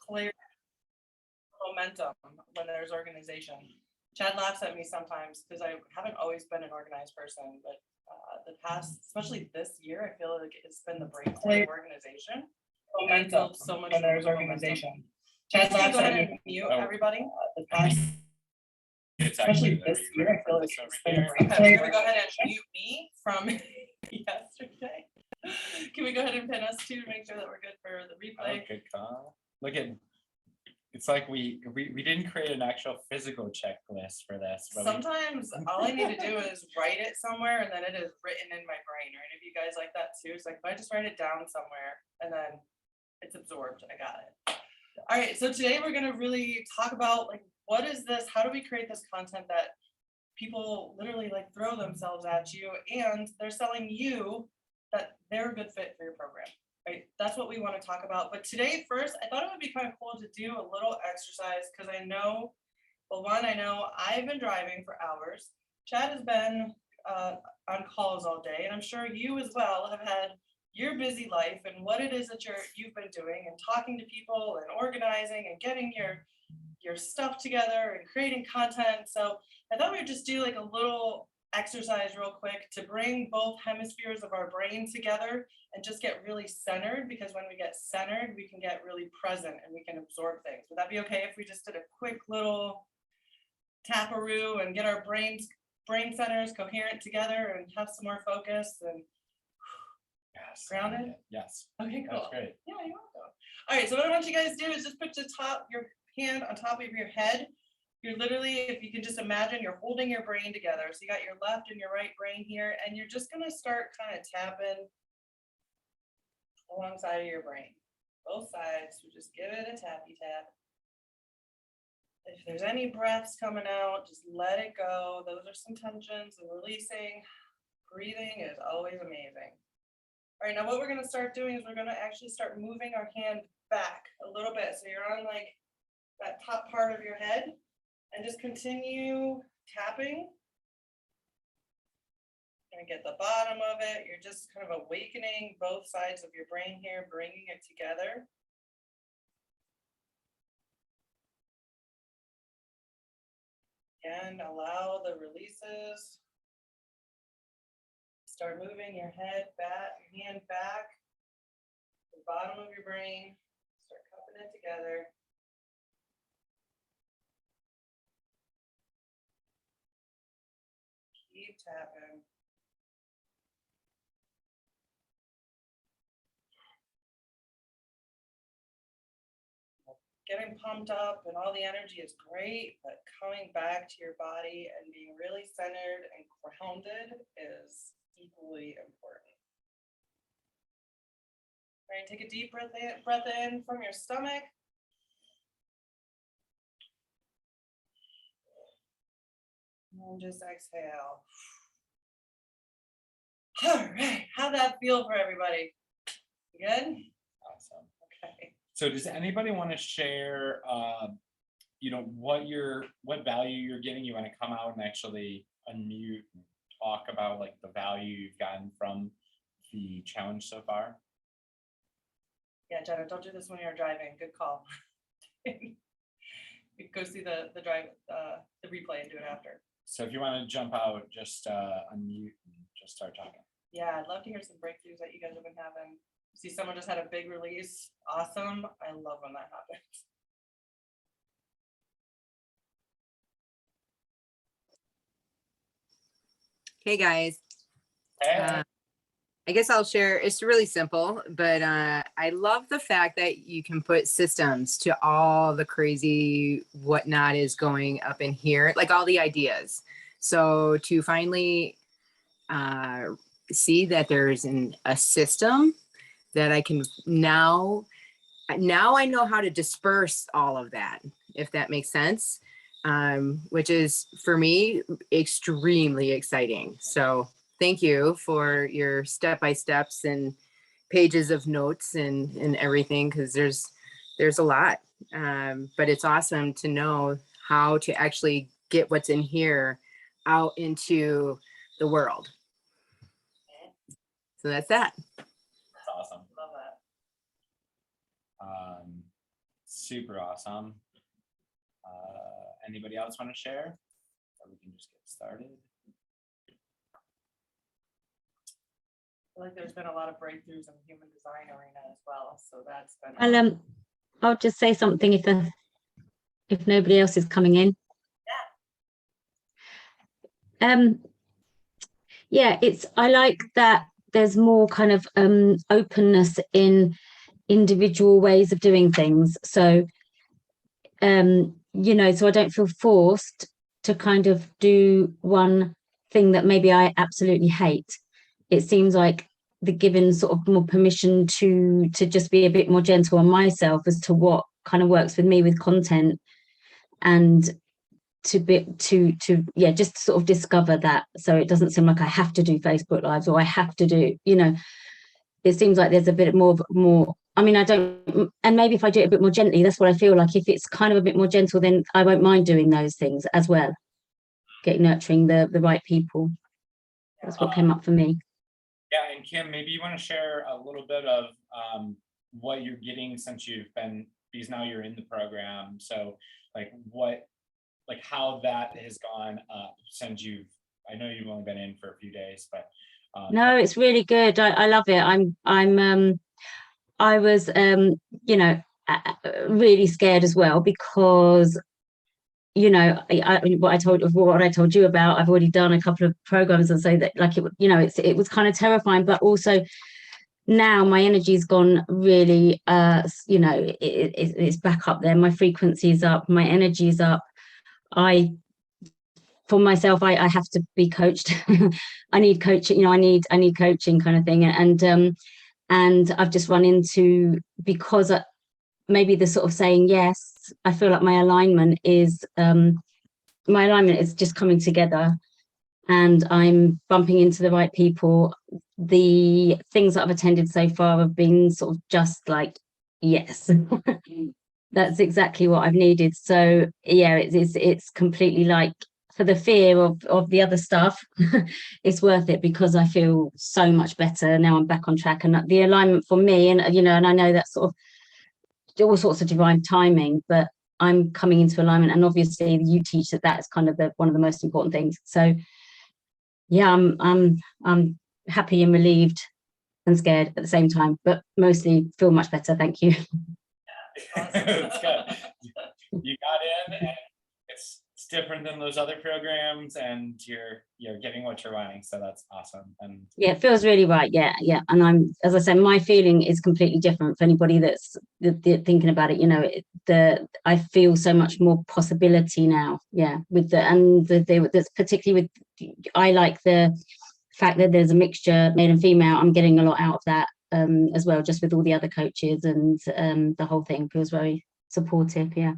clarity, momentum when there's organization. Chad laughs at me sometimes because I haven't always been an organized person, but the past, especially this year, I feel like it's been the breakthrough of organization. Momentum, so much when there's organization. Chad laughs at me. Mute everybody. The past, especially this year, I feel like it's been the breakthrough. Can we go ahead and mute me from yesterday? Can we go ahead and pin us too to make sure that we're good for the replay? Good call. Look at, it's like we didn't create an actual physical checklist for this. But sometimes all I need to do is write it somewhere and then it is written in my brain. Or any of you guys like that too? It's like if I just write it down somewhere and then it's absorbed, I got it. All right, so today we're gonna really talk about like what is this? How do we create this content that people literally like throw themselves at you and they're selling you that they're a good fit for your program, right? That's what we want to talk about. But today, first, I thought it would be kind of cool to do a little exercise because I know, well, one, I know I've been driving for hours. Chad has been on calls all day, and I'm sure you as well have had your busy life and what it is that you've been doing and talking to people and organizing and getting your stuff together and creating content. So I thought we would just do like a little exercise real quick to bring both hemispheres of our brain together and just get really centered, because when we get centered, we can get really present and we can absorb things. Would that be okay if we just did a quick little taparoo and get our brain centers coherent together and have some more focus and grounded? Yes. Okay, cool. That's great. Yeah, you're welcome. All right, so what I want you guys to do is just put your hand on top of your head. You're literally, if you can just imagine, you're holding your brain together. So you got your left and your right brain here, and you're just gonna start kind of tapping alongside of your brain. Both sides, so just give it a tappy tap. If there's any breaths coming out, just let it go. Those are some tensions and releasing. Breathing is always amazing. All right, now what we're gonna start doing is we're gonna actually start moving our hand back a little bit. So you're on like that top part of your head. And just continue tapping. And get the bottom of it. You're just kind of awakening both sides of your brain here, bringing it together. And allow the releases. Start moving your head back, your hand back, the bottom of your brain. Start cupping it together. Keep tapping. Getting pumped up and all the energy is great, but coming back to your body and being really centered and grounded is equally important. All right, take a deep breath in from your stomach. And just exhale. All right, how'd that feel for everybody? Good? Awesome. Okay. So does anybody want to share, what value you're getting? You want to come out and actually unmute and talk about like the value you've gotten from the challenge so far? Yeah, Jenna, don't do this when you're driving. Good call. Go see the replay and do it after. So if you want to jump out, just unmute and just start talking. Yeah, I'd love to hear some breakthroughs that you guys have been having. See, someone just had a big release. Awesome. I love when that happens. Hey guys. Hey. I guess I'll share. It's really simple, but I love the fact that you can put systems to all the crazy whatnot is going up in here, like all the ideas. So to finally see that there's a system that I can now I know how to disperse all of that, if that makes sense, which is for me extremely exciting. So thank you for your step-by-steps and pages of notes and everything, because there's a lot, but it's awesome to know how to actually get what's in here out into the world. So that's that. That's awesome. Love that. Super awesome. Anybody else want to share? Or we can just get started. I feel like there's been a lot of breakthroughs in the human design arena as well, so that's been. I'll just say something if nobody else is coming in. Yeah, I like that there's more kind of openness in individual ways of doing things. So so I don't feel forced to kind of do one thing that maybe I absolutely hate. It seems like the given sort of more permission to just be a bit more gentle on myself as to what kind of works with me with content, and just sort of discover that, so it doesn't seem like I have to do Facebook Lives or I have to do, it seems like there's a bit more I mean, I don't, and maybe if I do it a bit more gently, that's what I feel like. If it's kind of a bit more gentle, then I won't mind doing those things as well, nurturing the right people. That's what came up for me. Yeah, and Kim, maybe you want to share a little bit of what you're getting since you've been, because now you're in the program. So like how that has gone up since I know you've only been in for a few days, but no, it's really good. I love it. I was really scared as well, because what I told you about, I've already done a couple of programs, and so that it was kind of terrifying, but also now my energy's gone really it's back up there. My frequency is up, my energy is up. For myself, I have to be coached. I need coaching, I need coaching kind of thing. And I've just run into, because maybe the sort of saying yes, I feel like my alignment is just coming together, and I'm bumping into the right people. The things that I've attended so far have been sort of just like, yes, that's exactly what I've needed. So yeah, it's completely like, for the fear of the other stuff, it's worth it, because I feel so much better now. I'm back on track, and the alignment for me, and and I know that's sort of all sorts of divine timing, but I'm coming into alignment, and obviously you teach that's kind of one of the most important things. So yeah, I'm happy and relieved and scared at the same time, but mostly feel much better. Thank you. Awesome. It's good. You got in, and it's different than those other programs, and you're getting what you're wanting, so that's awesome. And yeah, it feels really right. Yeah, and as I said, my feeling is completely different for anybody that's thinking about it. I feel so much more possibility now. Yeah, with that's particularly with, I like the fact that there's a mixture, male and female. I'm getting a lot out of that as well, just with all the other coaches, and the whole thing feels very supportive. Yeah.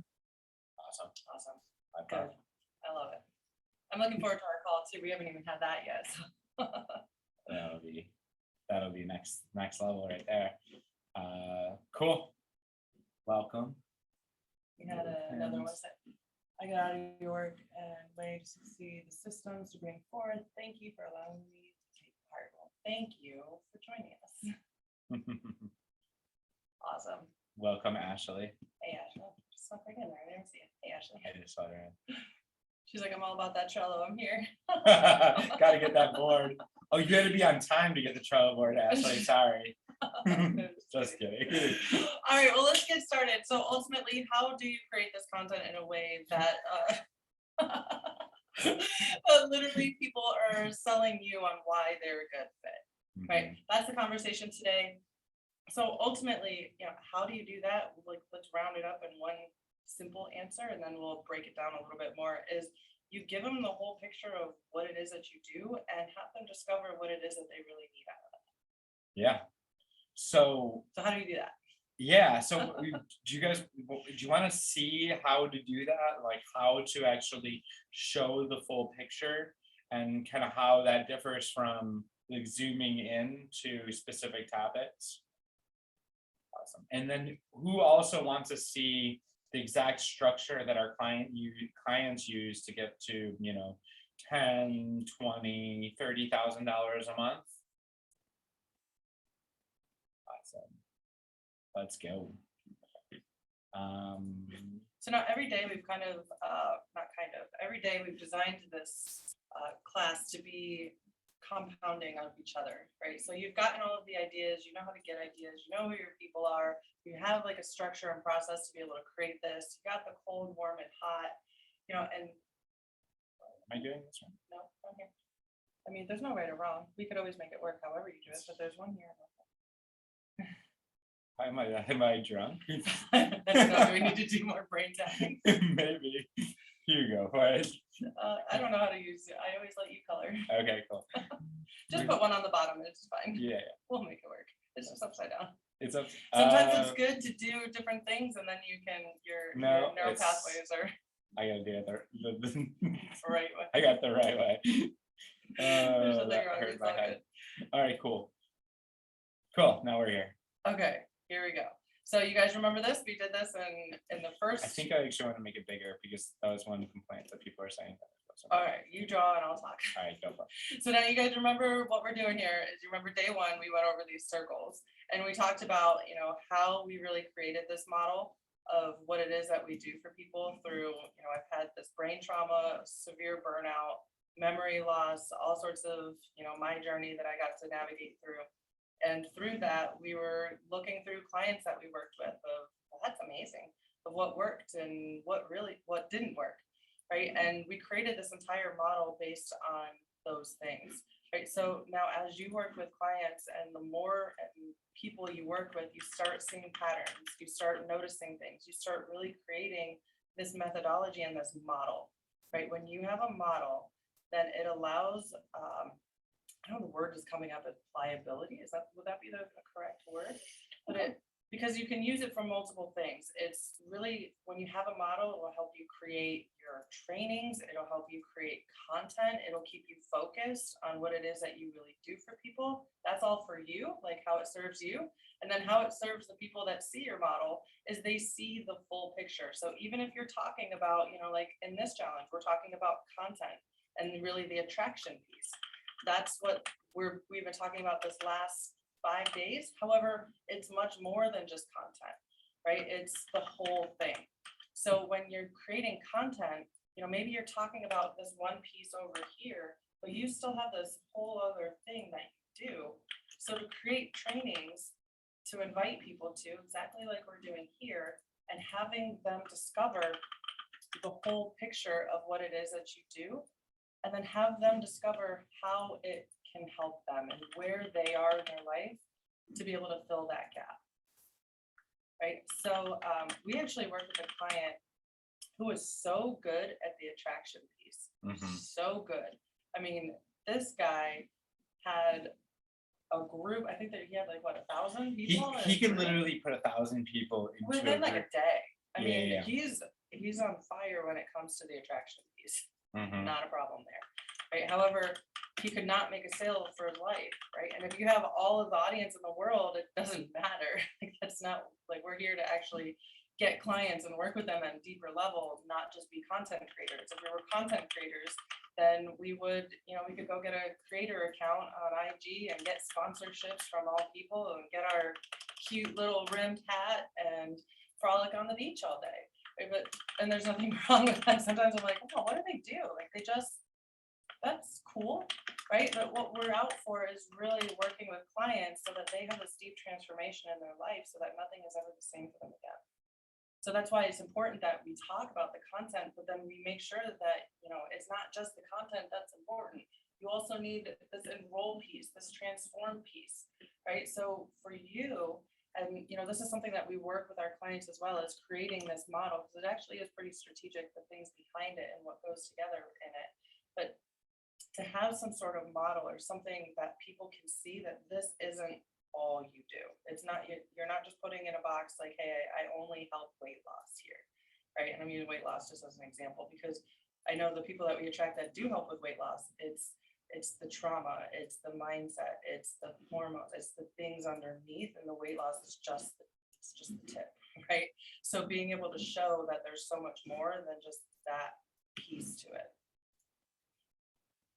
awesome. Good. I love it. I'm looking forward to our call too. We haven't even had that yet. So. That'll be next level right there. Cool. Welcome. We had another one that I got out of New York and way to see the systems to bring forth. Thank you for allowing me to take part. Well, thank you for joining us. Awesome. Welcome, Ashley. Hey, Ashley. Just stop right in there. I didn't see it. Hey, Ashley. I just saw her in. She's like, I'm all about that Trello. I'm here. Gotta get that board. Oh, you had to be on time to get the Trello board, Ashley. Sorry. Just kidding. All right, well, let's get started. So ultimately, how do you create this content in a way that that literally people are selling you on why they're a good fit, right? That's the conversation today. So ultimately, how do you do that? Like, let's round it up in one simple answer, and then we'll break it down a little bit more. Is you give them the whole picture of what it is that you do, and have them discover what it is that they really need out of it. Yeah. So how do you do that? Yeah. So do you want to see how to do that? Like how to actually show the full picture, and kind of how that differs from like zooming in to specific topics? Awesome. And then who also wants to see the exact structure that our clients use to get to, $10, $20, $30,000 a month? Awesome. Let's go. So now every day we've every day we've designed this class to be compounding of each other, right? So you've gotten all of the ideas, you know how to get ideas, you know who your people are, you have like a structure and process to be able to create this. You got the cold, warm, and hot, you know, and Am I doing this one? no, okay. I mean, there's no right or wrong. We could always make it work however you do it, but there's one here. Am I drunk? I don't know, do we need to do more brain tapping? Maybe. Here you go. What? I don't know how to use it. I always let you color. Okay, cool. Just put one on the bottom and it's fine. Yeah, We'll make it work. It's just upside down. it's up. Sometimes it's good to do different things and then you can, your No, neural it's- pathways are I gotta do it the right way. I got the right way. There's nothing That wrong, hurt it's my all head. All right, cool. Cool, now we're here. Okay, here we go. So you guys remember this? We did this in the first. I think I actually want to make it bigger because that was one of the complaints that people are saying. All right, you draw and I'll talk. All right, go for it. So now you guys remember what we're doing here is you remember day one, we went over these circles and we talked about, you know, how we really created this model of what it is that we do for people through, you know, I've had this brain trauma, severe burnout, memory loss, all sorts of, you know, my journey that I got to navigate through. And through that, we were looking through clients that we worked with of, well, that's amazing, of what worked and what didn't work, right? And we created this entire model based on those things, right? So now as you work with clients and the more people you work with, you start seeing patterns, you start noticing things, you start really creating this methodology and this model, right? When you have a model, then it allows, I don't know, the word is coming up as pliability. Would that be the correct word? But because you can use it for multiple things. It's really, when you have a model, it will help you create your trainings. It'll help you create content. It'll keep you focused on what it is that you really do for people. That's all for you, like how it serves you. And then how it serves the people that see your model is they see the full picture. So even if you're talking about, you know, like in this challenge, we're talking about content and really the attraction piece. That's what we've been talking about this last 5 days. However, it's much more than just content, right? It's the whole thing. So when you're creating content, you know, maybe you're talking about this one piece over here, but you still have this whole other thing that you do. So to create trainings, to invite people to, exactly like we're doing here, and having them discover the whole picture of what it is that you do, and then have them discover how it can help them and where they are in their life to be able to fill that gap. Right, so we actually worked with a client who was so good at the attraction piece, so good. I mean, this guy had a group, I think that he had like, what, 1,000 people? He can literally put 1,000 people into within like group. a day. I Yeah, mean, yeah. he's on fire when it comes to the attraction piece. Mhm. Not a problem there, right? However, he could not make a sale for his life, right? And if you have all of the audience in the world, it doesn't matter. Like, that's not, like, we're here to actually get clients and work with them at a deeper level, not just be content creators. If we were content creators, then we would, you know, we could go get a creator account on IG and get sponsorships from all people and get our cute little rimmed hat and frolic on the beach all day. Right? And there's nothing wrong with that. Sometimes I'm like, oh, what do they do? Like, they just, that's cool, right? But what we're out for is really working with clients so that they have this deep transformation in their life so that nothing is ever the same for them again. So that's why it's important that we talk about the content, but then we make sure that, you know, it's not just the content that's important. You also need this enroll piece, this transform piece, right? So for you, and, you know, this is something that we work with our clients as well as creating this model, because it actually is pretty strategic, the things behind it and what goes together in it. But to have some sort of model or something that people can see that this isn't all you do. It's not, you're not just putting in a box like, hey, I only help weight loss here, right? And I'm using weight loss just as an example, because I know the people that we attract that do help with weight loss, it's the trauma, it's the mindset, it's the hormones, it's the things underneath, and the weight loss is just the tip, right? So being able to show that there's so much more than just that piece to it.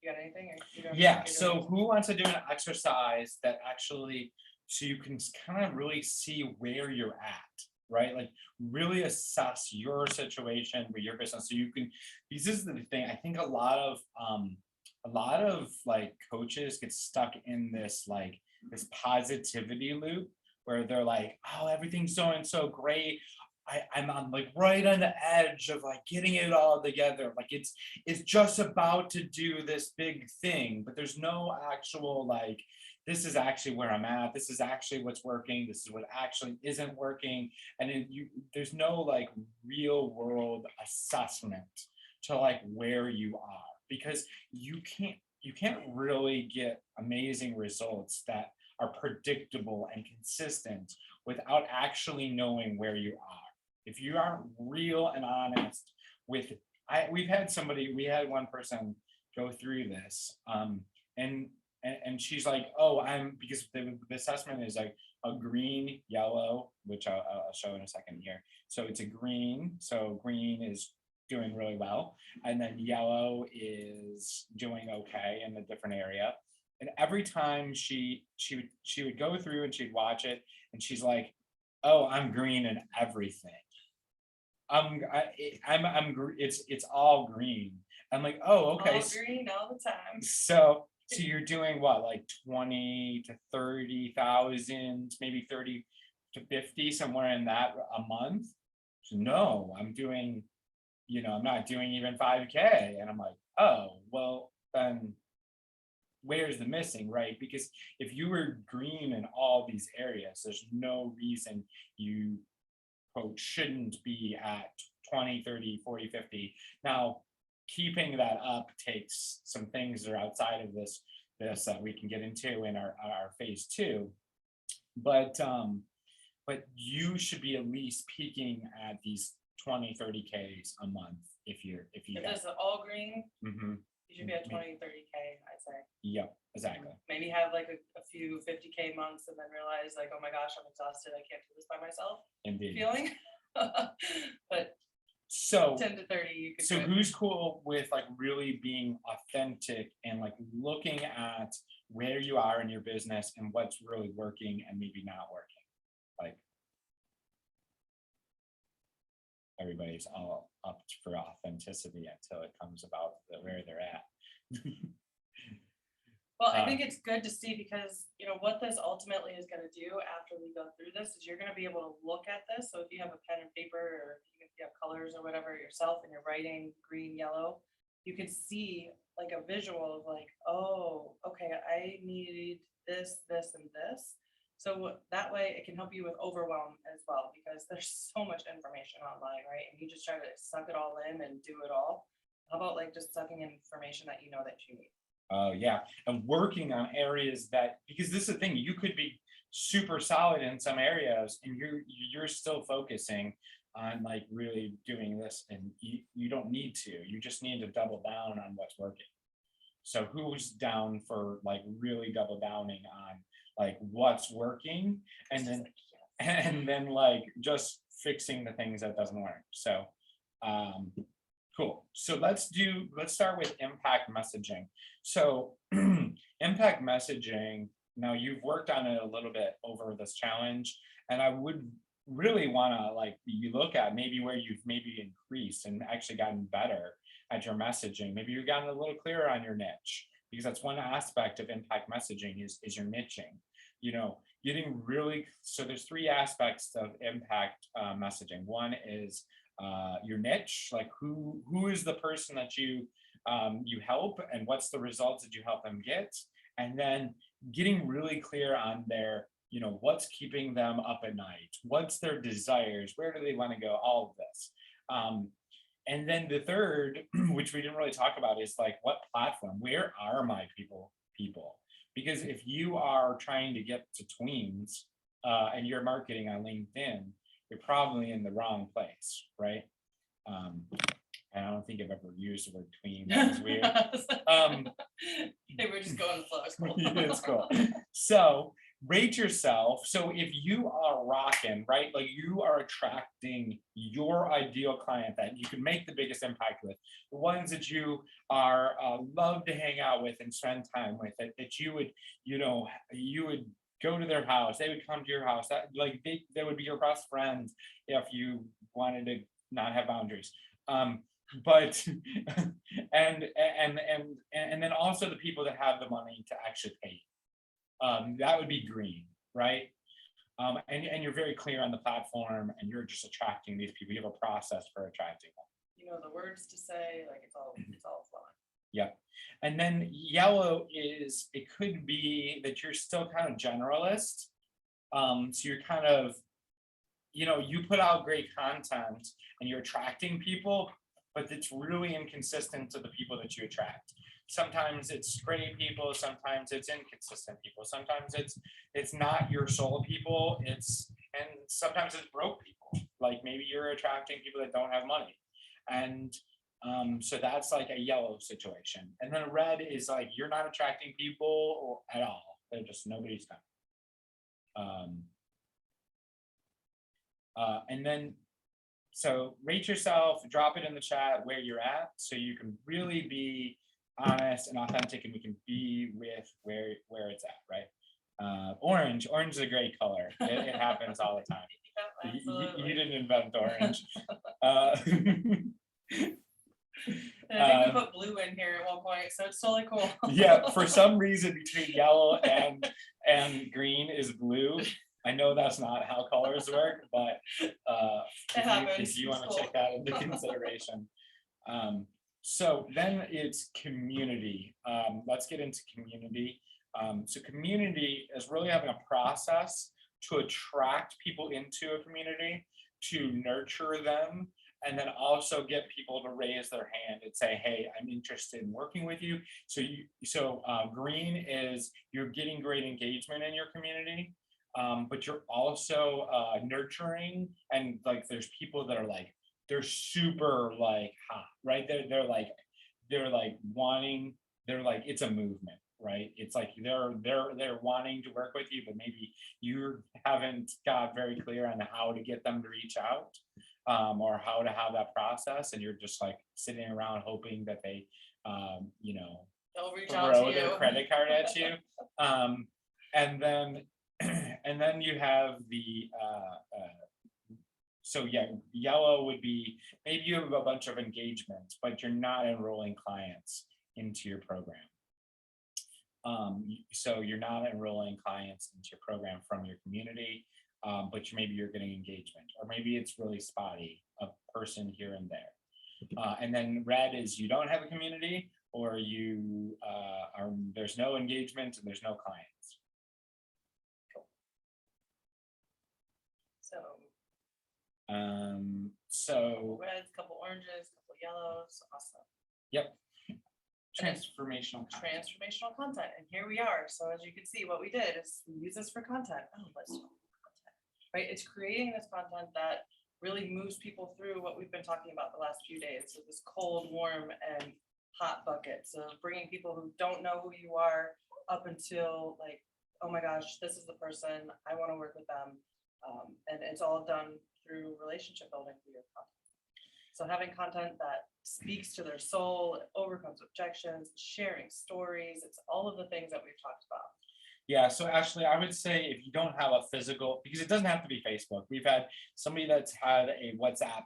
You got anything? Yeah, so who wants to do an exercise that actually, so you can kind of really see where you're at, right? Like really assess your situation with your business so you can, because this is the thing, I think a lot of like coaches get stuck in this like this positivity loop where they're like, oh, everything's going so great. I'm on like right on the edge of like getting it all together. Like it's just about to do this big thing, but there's no actual like, this is actually where I'm at. This is actually what's working. This is what actually isn't working. And there's no like real world assessment to like where you are, because you can't really get amazing results that are predictable and consistent without actually knowing where you are. If you aren't real and honest with, we had one person go through this, and she's like, oh, because the assessment is like a green, yellow, which I'll show in a second here. So it's a green, so green is doing really well, and then yellow is doing okay in a different area. And every time she would go through and she'd watch it, and she's like, oh, I'm green in everything. It's all green. I'm like, oh, okay. All green all the time. So you're doing what, like 20 to 30,000, maybe 30 to 50, somewhere in that a month? So no, I'm doing, I'm not doing even 5K. And I'm like, oh, well, then where's the missing, right? Because if you were green in all these areas, there's no reason you quote shouldn't be at 20, 30, 40, 50. Now, keeping that up takes some things that are outside of this that we can get into in our phase 2. But you should be at least peaking at these 20, 30Ks a month if you If it's all green, Mhm. you should be at 20, 30K, I'd say. Yep, exactly. Maybe have like a few 50K months and then realize like, oh my gosh, I'm exhausted. I can't do this by myself. Indeed. Feeling. But So 10 to 30, you could so do it. who's cool with like really being authentic and like looking at where you are in your business and what's really working and maybe not working? Like everybody's all up for authenticity until it comes about where they're at. Well, I think it's good to see because, what this ultimately is going to do after we go through this is you're going to be able to look at this. So if you have a pen and paper or if you have colors or whatever yourself and you're writing green, yellow, you can see like a visual of like, oh, okay, I need this, this, and this. So that way it can help you with overwhelm as well, because there's so much information online, right? And you just try to suck it all in and do it all. How about like just sucking in information that you know that you need? Oh yeah, and working on areas that, because this is the thing, you could be super solid in some areas and you're still focusing on like really doing this, and you don't need to, you just need to double down on what's working. So who's down for like really double downing on like what's working and then like just fixing the things that doesn't work. So cool. So let's start with impact messaging. So impact messaging, now you've worked on it a little bit over this challenge, and I would really want to like you look at maybe where you've maybe increased and actually gotten better at your messaging. Maybe you've gotten a little clearer on your niche, because that's one aspect of impact messaging is your niching. Getting really, so there's 3 aspects of impact messaging. One is your niche, like who is the person that you help and what's the results that you help them get, and then getting really clear on their what's keeping them up at night, what's their desires, where do they want to go, all of this. And then the third, which we didn't really talk about, is like what platform, where are my people, because if you are trying to get to tweens and you're marketing on LinkedIn, you're probably in the wrong place, right? And I don't think I've ever used the word tween. That was weird. They were just going slow. It's cool. It's cool. So rate yourself. So if you are rocking, right, like you are attracting your ideal client that you can make the biggest impact with, the ones that you are love to hang out with and spend time with, that you would go to their house, they would come to your house, that like they would be your best friends if you wanted to not have boundaries. But and then also the people that have the money to actually pay. That would be green, right? And you're very clear on the platform, and you're just attracting these people. You have a process for attracting them. You know the words to say, like it's all flowing. Yep. And then yellow is, it could be that you're still kind of generalist. So you're kind of, you put out great content and you're attracting people, but it's really inconsistent to the people that you attract. Sometimes it's great people, sometimes it's inconsistent people, sometimes it's not your soul people, and sometimes it's broke people. Like maybe you're attracting people that don't have money. And so that's like a yellow situation. And then red is like you're not attracting people at all. They're just nobody's coming. And then so rate yourself, drop it in the chat where you're at, so you can really be honest and authentic, and we can be with where it's at, right? Orange is a great color. It happens all the time. You didn't invent orange. And I think we put blue in here at one point, so it's totally cool. Yeah, for some reason between yellow and green is blue. I know that's not how colors work, but if you want to take that into consideration. So then it's community. Let's get into community. So community is really having a process to attract people into a community, to nurture them, and then also get people to raise their hand and say, hey, I'm interested in working with you. So green is you're getting great engagement in your community, but you're also nurturing, and like there's people that are like, they're super like hot, right? They're like wanting, they're like, it's a movement, right? It's like they're wanting to work with you, but maybe you haven't got very clear on how to get them to reach out, or how to have that process, and you're just like sitting around hoping that they They'll reach out throw to their you. credit card at you. And then you have the so yeah, yellow would be maybe you have a bunch of engagements, but you're not enrolling clients into your program. So you're not enrolling clients into your program from your community, but maybe you're getting engagement, or maybe it's really spotty, a person here and there. And then red is you don't have a community, or you there's no engagement and there's no clients. So Reds, couple oranges, couple yellows, awesome. Yep. Transformational content, and here we are. So as you can see, what we did is we use this for content. Oh, let's talk about content, right? It's creating this content that really moves people through what we've been talking about the last few days. So this cold, warm, and hot bucket. So bringing people who don't know who you are up until like, oh my gosh, this is the person, I want to work with them. And it's all done through relationship building through your content. So having content that speaks to their soul, overcomes objections, sharing stories, it's all of the things that we've talked about. Yeah, so actually I would say if you don't have a physical, because it doesn't have to be Facebook. We've had somebody that's had a WhatsApp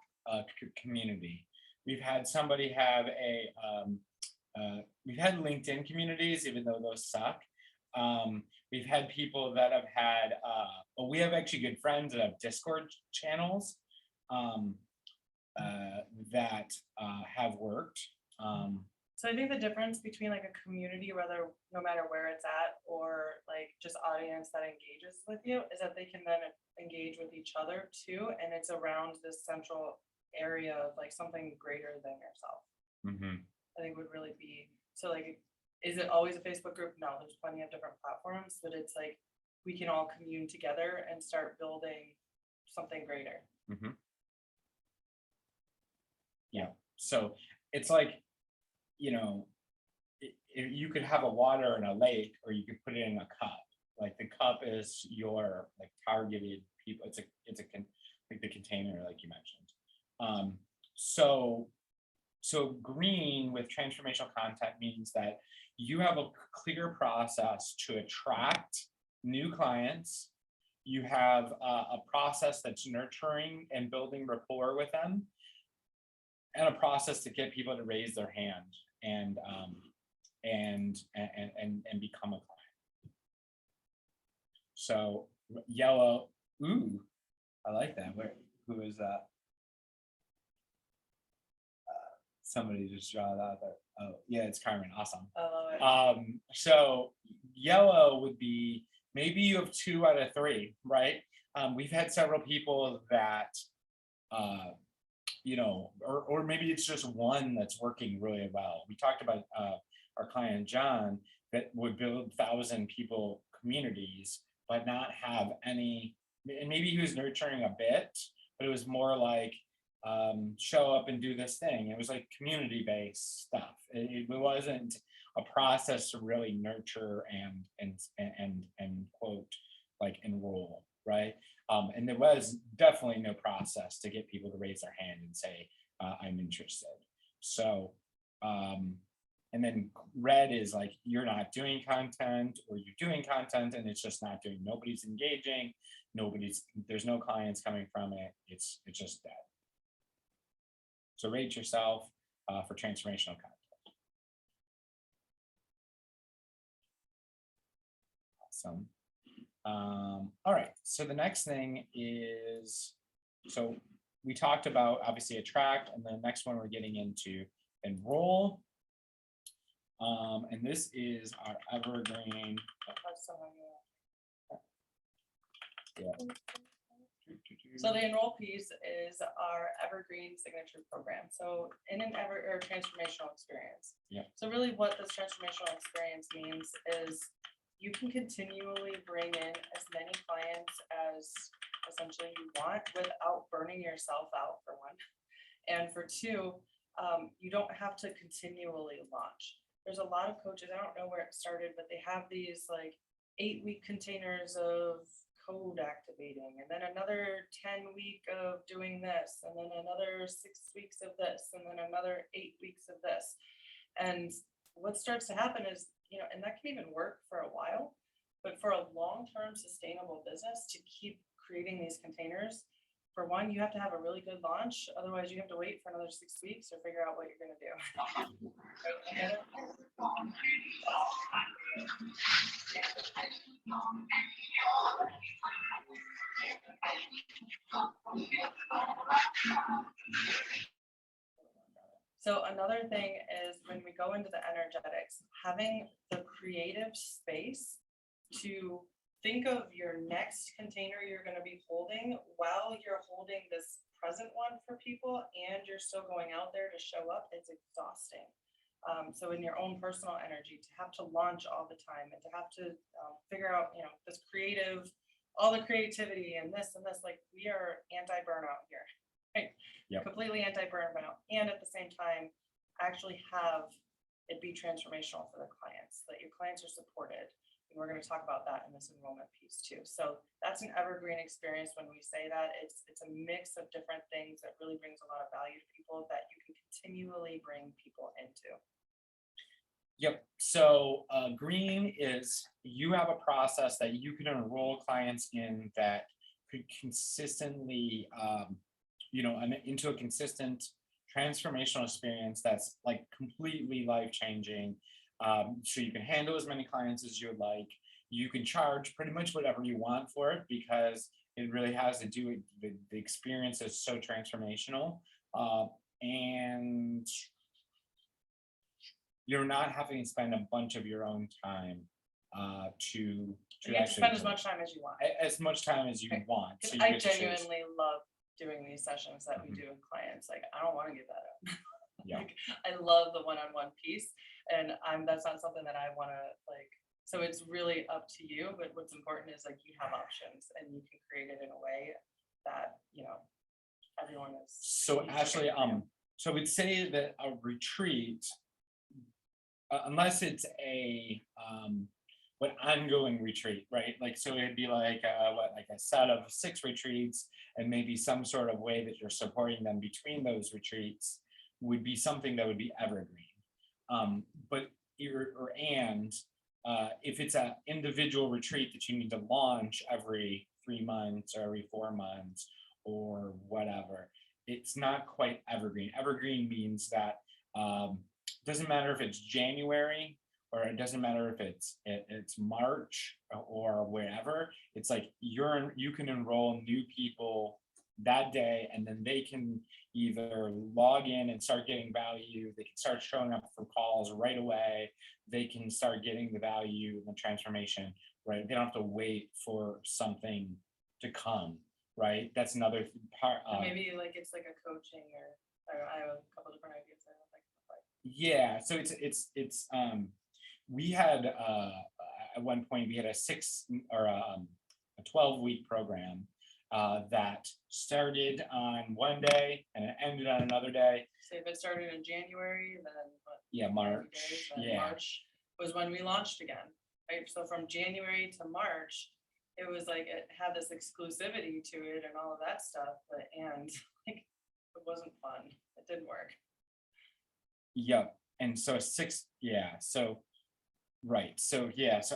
community. We've had somebody have we've had LinkedIn communities, even though those suck. We've had people that have had, we have actually good friends that have Discord channels that have worked. So I think the difference between like a community, whether no matter where it's at, or like just audience that engages with you, is that they can then engage with each other too, and it's around this central area of like something greater than yourself. Mm-hmm. I think would really be, so like, is it always a Facebook group? No, there's plenty of different platforms, but it's like we can all commune together and start building something greater. Mm-hmm. Yeah, so it's like, you could have a water in a lake, or you could put it in a cup. Like the cup is your like targeted people. It's like the container, like you mentioned. So green with transformational content means that you have a clear process to attract new clients, you have a process that's nurturing and building rapport with them, and a process to get people to raise their hand and become a client. So yellow, ooh, I like that. Who is that? Somebody just draw it out there. Oh, yeah, it's Carmen. Awesome. I love it. So yellow would be, maybe you have 2 out of 3, right? We've had several people that, or maybe it's just one that's working really well. We talked about our client John that would build 1,000 people communities, but not have any. And maybe he was nurturing a bit, but it was more like show up and do this thing. It was like community-based stuff. It wasn't a process to really nurture and quote like enroll, right? And there was definitely no process to get people to raise their hand and say I'm interested. So and then red is like you're not doing content, or you're doing content and it's just not doing, nobody's engaging, there's no clients coming from it, it's just dead. So rate yourself for transformational content. Awesome. All right, so the next thing is, so we talked about obviously attract, and the next one we're getting into enroll. And this is our evergreen. Yeah. So the enroll piece is our evergreen signature program. So in an transformational experience. Yeah. So really what this transformational experience means is you can continually bring in as many clients as essentially you want without burning yourself out, for one. And for two, you don't have to continually launch. There's a lot of coaches, I don't know where it started, but they have these like 8-week containers of code activating, and then another 10 week of doing this, and then another 6 weeks of this, and then another 8 weeks of this. And what starts to happen is, and that can even work for a while, but for a long-term sustainable business to keep creating these containers, for one, you have to have a really good launch. Otherwise, you have to wait for another 6 weeks or figure out what you're going to do. So another thing is when we go into the energetics, having the creative space to think of your next container you're going to be holding while you're holding this present one for people, and you're still going out there to show up, it's exhausting. So in your own personal energy, to have to launch all the time and to have to figure out, this creative, all the creativity and this, like we are anti-burnout here, right? Yep. Completely anti-burnout, and at the same time, actually have it be transformational for the clients, that your clients are supported. And we're going to talk about that in this enrollment piece too. So that's an evergreen experience. When we say that, it's a mix of different things that really brings a lot of value to people that you can continually bring people into. Yep. So green is you have a process that you can enroll clients in that could consistently, into a consistent transformational experience that's like completely life-changing. So you can handle as many clients as you would like. You can charge pretty much whatever you want for it because it really has to do with the experience is so transformational. And you're not having to spend a bunch of your own time to You get to spend as much time as you want. as much time as you want. So you I get to choose. genuinely love doing these sessions that we do with clients. Like, I don't want to give that up. Yeah. Like, I love the one-on-one piece, and that's not something that I want to like. So it's really up to you. But what's important is like you have options, and you can create it in a way that everyone is. So Ashley, so we'd say that a retreat, unless it's a what ongoing retreat, right? Like, so it'd be like a set of 6 retreats, and maybe some sort of way that you're supporting them between those retreats would be something that would be evergreen. But if it's an individual retreat that you need to launch every 3 months or every 4 months or whatever, it's not quite evergreen. Evergreen means that doesn't matter if it's January or it doesn't matter if it's March or wherever. It's like you can enroll new people that day, and then they can either log in and start getting value. They can start showing up for calls right away. They can start getting the value and the transformation, right? They don't have to wait for something to come, right? That's another part. And maybe like it's like a coaching or I have a couple different ideas. I don't like. Yeah, so it's we had at one point we had a 12-week program that started on one day and it ended on another day. So if it started in January, then what? Yeah, 90 March. days, then Yeah. March was when we launched again, right? So from January to March, it was like it had this exclusivity to it and all of that stuff, and like it wasn't fun. It didn't work. Yep. And so so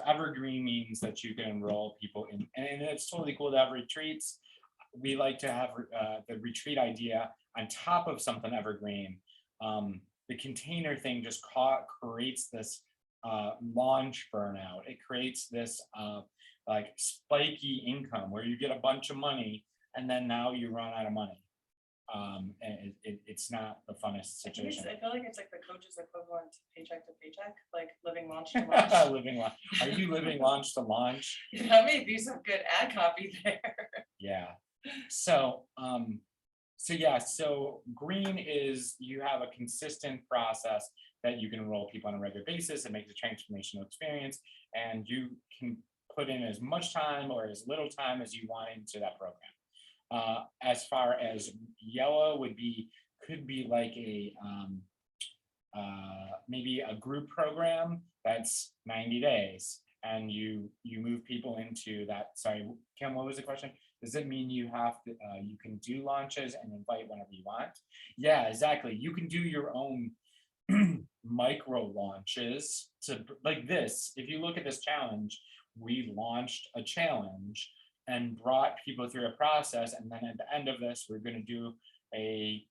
evergreen means that you can enroll people in, and it's totally cool to have retreats. We like to have the retreat idea on top of something evergreen. The container thing just creates this launch burnout. It creates this like spiky income where you get a bunch of money and then now you run out of money. And it's not the funnest situation. I feel like it's like the coach's equivalent to paycheck, like living launch to launch. Living launch. Are you living launch to launch? That may be some good ad copy there. Yeah. So so green is you have a consistent process that you can enroll people on a regular basis. It makes a transformational experience, and you can put in as much time or as little time as you want into that program. As far as yellow could be like a maybe a group program that's 90 days and you move people into that. Sorry, Kim, what was the question? Does it mean you have to you can do launches and invite whenever you want? Yeah, exactly. You can do your own micro launches to like this. If you look at this challenge, we launched a challenge and brought people through a process, and then at the end of this we're going to do a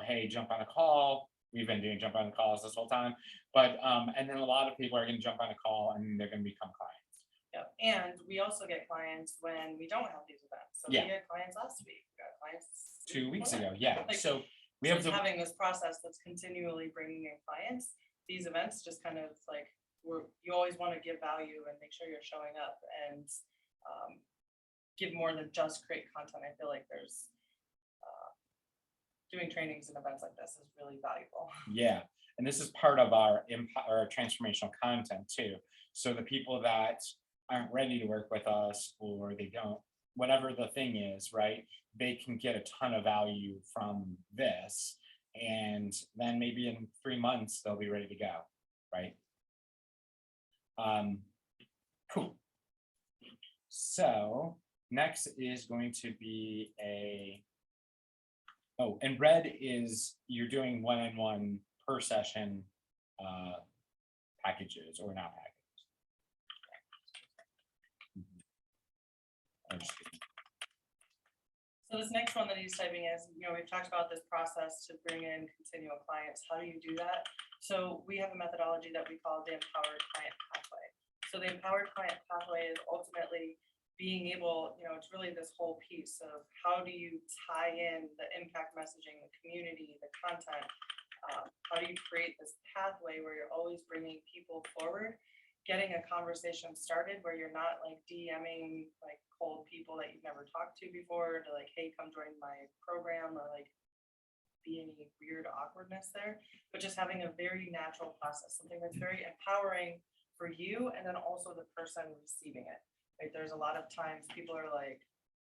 hey, jump on a call. We've been doing jump on calls this whole time, but and then a lot of people are going to jump on a call and they're going to become clients. Yep. And we also get clients when we don't have these events. So Yeah. we had clients last week. We got clients 2 weeks before ago. Yeah. Like, So we so have it's having this process that's continually bringing in clients. These events just kind of like you always want to give value and make sure you're showing up and give more than just create content. I feel like there's doing trainings and events like this is really valuable. Yeah, and this is part of our transformational content too. So the people that aren't ready to work with us, or they don't, whatever the thing is, right? They can get a ton of value from this, and then maybe in 3 months they'll be ready to go, right? Cool. So next is going to be and red is you're doing one-on-one per session packages or not packages. So this next one that he's typing is, we've talked about this process to bring in continual clients. How do you do that? So we have a methodology that we call the empowered client pathway. So the empowered client pathway is ultimately being able, it's really this whole piece of how do you tie in the impact messaging, the community, the content. How do you create this pathway where you're always bringing people forward, getting a conversation started where you're not like DMing like cold people that you've never talked to before to like, hey, come join my program, or like be any weird awkwardness there, but just having a very natural process, something that's very empowering for you and then also the person receiving it. Like there's a lot of times people are like,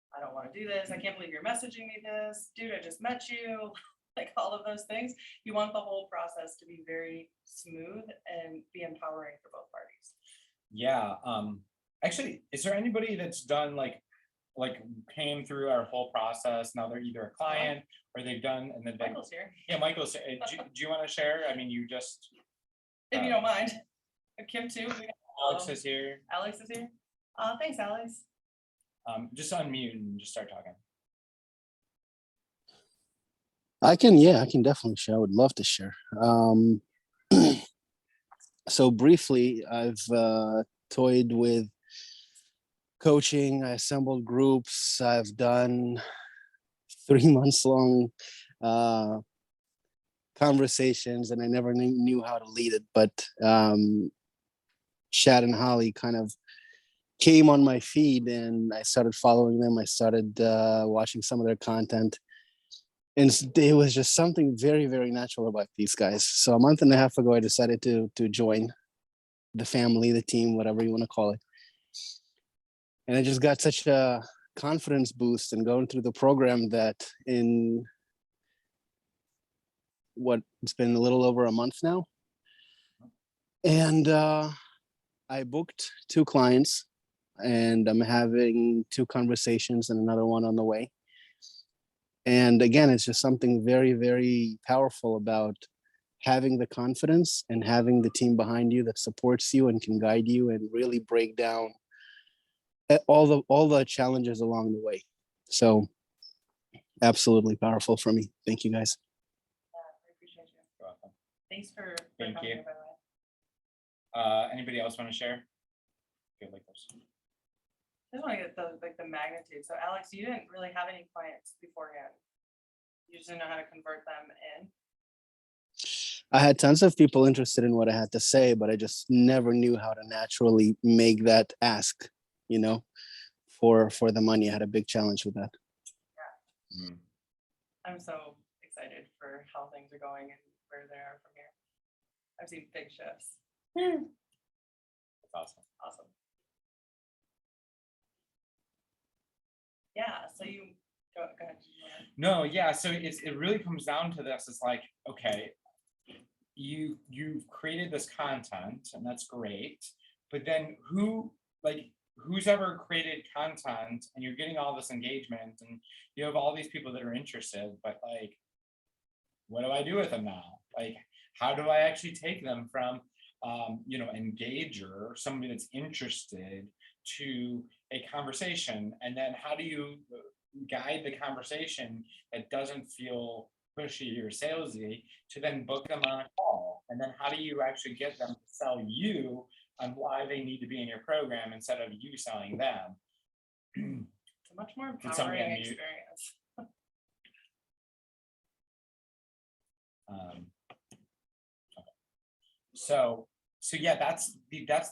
I don't want to do this. I can't believe you're messaging me this. Dude, I just met you. Like all of those things. You want the whole process to be very smooth and be empowering for both parties. Yeah. Actually, is there anybody that's done like came through our whole process? Now they're either a client or they've done and then Michael's here. Yeah, Michael's. Do you want to share? I mean, you just If you don't mind. Kim too. Alex Hello. is here. Alex is here. Thanks, Alex. Just unmute and just start talking. I can definitely share. I would love to share. So briefly, I've toyed with coaching. I assembled groups. I've done 3 months long conversations, and I never knew how to lead it. But Chad and Holly kind of came on my feed, and I started following them. I started watching some of their content. And it was just something very, very natural about these guys. So a month and a half ago, I decided to join the family, the team, whatever you want to call it. And I just got such a confidence boost and going through the program that in it's been a little over a month now. And I booked 2 clients, and I'm having 2 conversations and another one on the way. And again, it's just something very, very powerful about having the confidence and having the team behind you that supports you and can guide you and really break down all the challenges along the way. So absolutely powerful for me. Thank you, guys. Yeah, I appreciate you. You're welcome. Thanks for Thank coming you. here, by the way. Anybody else want to share? Feel like this. I just want to get the magnitude. So Alex, you didn't really have any clients beforehand. You just didn't know how to convert them in. I had tons of people interested in what I had to say, but I just never knew how to naturally make that ask, for the money. I had a big challenge with that. Mm. I'm so excited for how things are going and where they are from here. I've seen big shifts. That's awesome. Awesome. Yeah, so you go ahead. No, yeah. So it really comes down to this. It's like, okay, you've created this content, and that's great. But then who's ever created content, and you're getting all this engagement, and you have all these people that are interested, but like, what do I do with them now? Like, how do I actually take them from engager, somebody that's interested, to a conversation? And then how do you guide the conversation that doesn't feel pushy or salesy to then book them on a call? And then how do you actually get them to sell you on why they need to be in your program instead of you selling them? It's a much more Did somebody empowering unmute? experience. So yeah, that's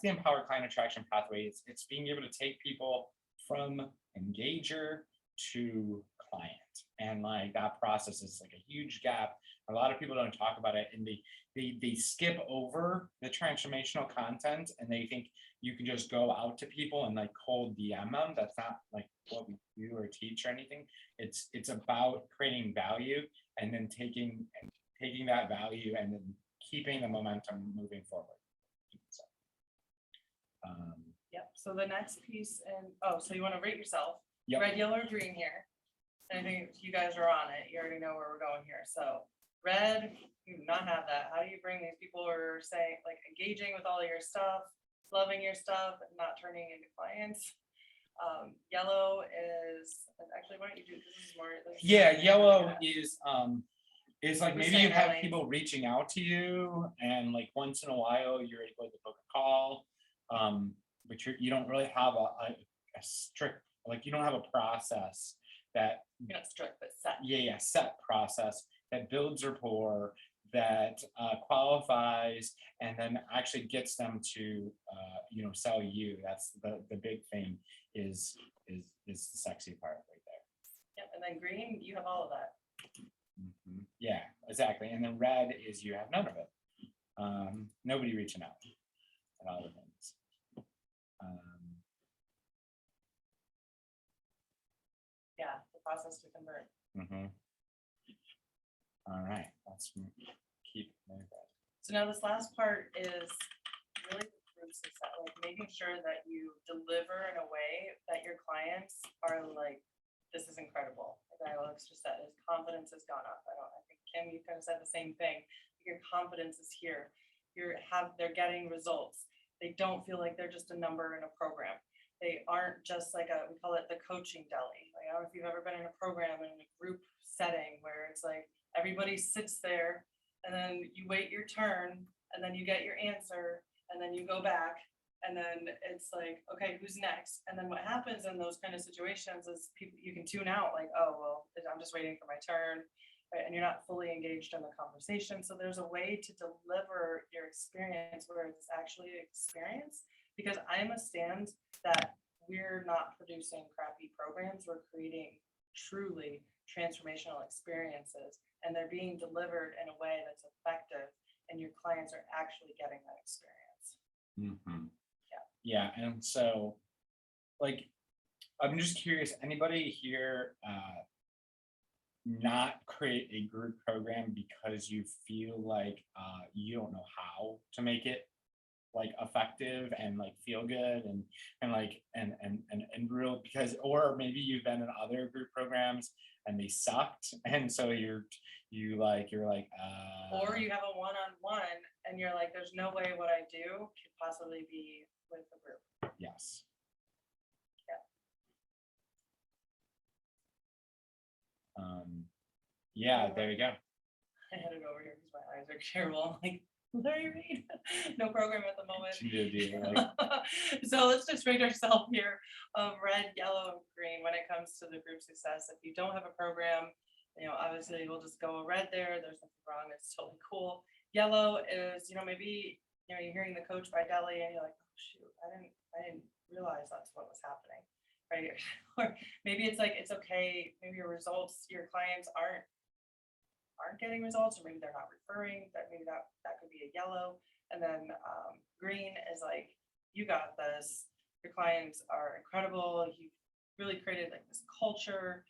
the empowered client attraction pathway. It's being able to take people from engager to client, and like that process is like a huge gap. A lot of people don't talk about it, and they skip over the transformational content, and they think you can just go out to people and like cold DM them. That's not like what we do or teach or anything. It's about creating value and then taking that value and then keeping the momentum moving forward. So, Yep, so the next piece, so you want to rate yourself, yep. red, yellow, or green here. And I think you guys are on it, you already know where we're going here, so red, you do not have that. How do you bring these people who are saying, like, engaging with all your stuff, loving your stuff, and not turning into clients? Yellow actually, why don't you do, this is more. Yeah, yellow is like We're maybe staying you in our have lanes. people reaching out to you, and like once in a while you're able to book a call, but you don't really have a strict, like you don't have a process that You're not strict, but set. set process that builds rapport, that qualifies, and then actually gets them to sell you. That's the big thing is the sexy part right there. Yep, and then green, you have all of that. Mhm. Yeah, exactly. And then red is you have none of it. Nobody reaching out and all the things. Yeah, the process to convert. Mhm. All right, let's keep moving. So now this last part is really the proof success, like making sure that you deliver in a way that your clients are like, this is incredible. Like Alex just said, his confidence has gone up. I think Kim, you kind of said the same thing. Your confidence is here. They're getting results. They don't feel like they're just a number in a program. They aren't just like we call it the coaching deli. Like, I don't know if you've ever been in a program in a group setting where it's like everybody sits there and then you wait your turn and then you get your answer and then you go back and then it's like, okay, who's next? And then what happens in those kind of situations is people, you can tune out like, oh, well, I'm just waiting for my turn. Right? And you're not fully engaged in the conversation. So there's a way to deliver your experience where it's actually an experience, because I'm a stand that we're not producing crappy programs. We're creating truly transformational experiences, and they're being delivered in a way that's effective, and your clients are actually getting that experience. Mhm. Yeah, and so, like, I'm just curious, anybody here not create a group program because you feel like you don't know how to make it like effective and like feel good and like and real, because, or maybe you've been in other group programs and they sucked, and so you're like Or you have a one-on-one and you're like, there's no way what I do could possibly be with the group. yes. Yeah, there you go. I had it over here because my eyes are terrible. I'm like, Larry Reed, no program at the moment. She did, yeah, like, So let's just rate ourselves here of red, yellow, and green when it comes to the group success. If you don't have a program, obviously we'll just go a red there. There's nothing wrong. It's totally cool. Yellow is, maybe, you're hearing the coach by Deli and you're like, oh shoot, I didn't realize that's what was happening. Right. Or maybe it's like, it's okay. Maybe your results, your clients aren't getting results, or maybe they're not referring. That maybe that could be a yellow. And then green is like, you got this. Your clients are incredible. You really created like this culture.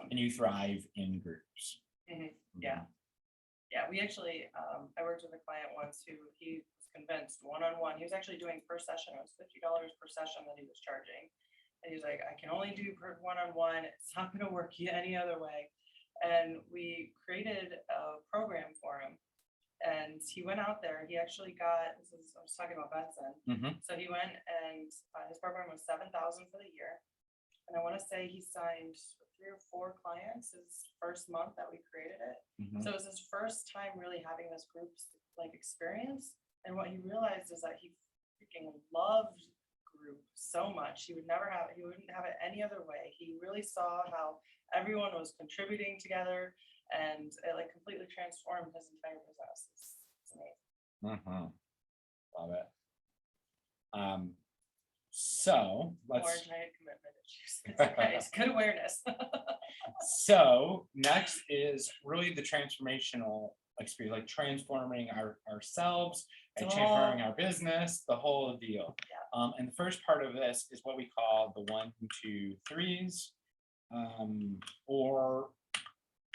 and you thrive in groups. Yeah. Yeah, we actually, I worked with a client once who he was convinced one-on-one. He was actually doing per session. It was $50 per session that he was charging. And he was like, I can only do per one-on-one. It's not going to work any other way. And we created a program for him. And he went out there. He actually got, I was talking about Benson. So he went and his program was $7,000 for the year. And I want to say he signed 3 or 4 clients his first month that we created it. So it was his first time really having this group like experience. And what he realized is that he freaking loved group so much. He wouldn't have it any other way. He really saw how everyone was contributing together, and it like completely transformed his entire business. It's amazing. Love it. So More let's giant commitment issues. It's okay. It's good awareness. so next is really the transformational experience, like transforming ourselves and transforming our business, the whole deal. And the first part of this is what we call the 1, 2, 3s, or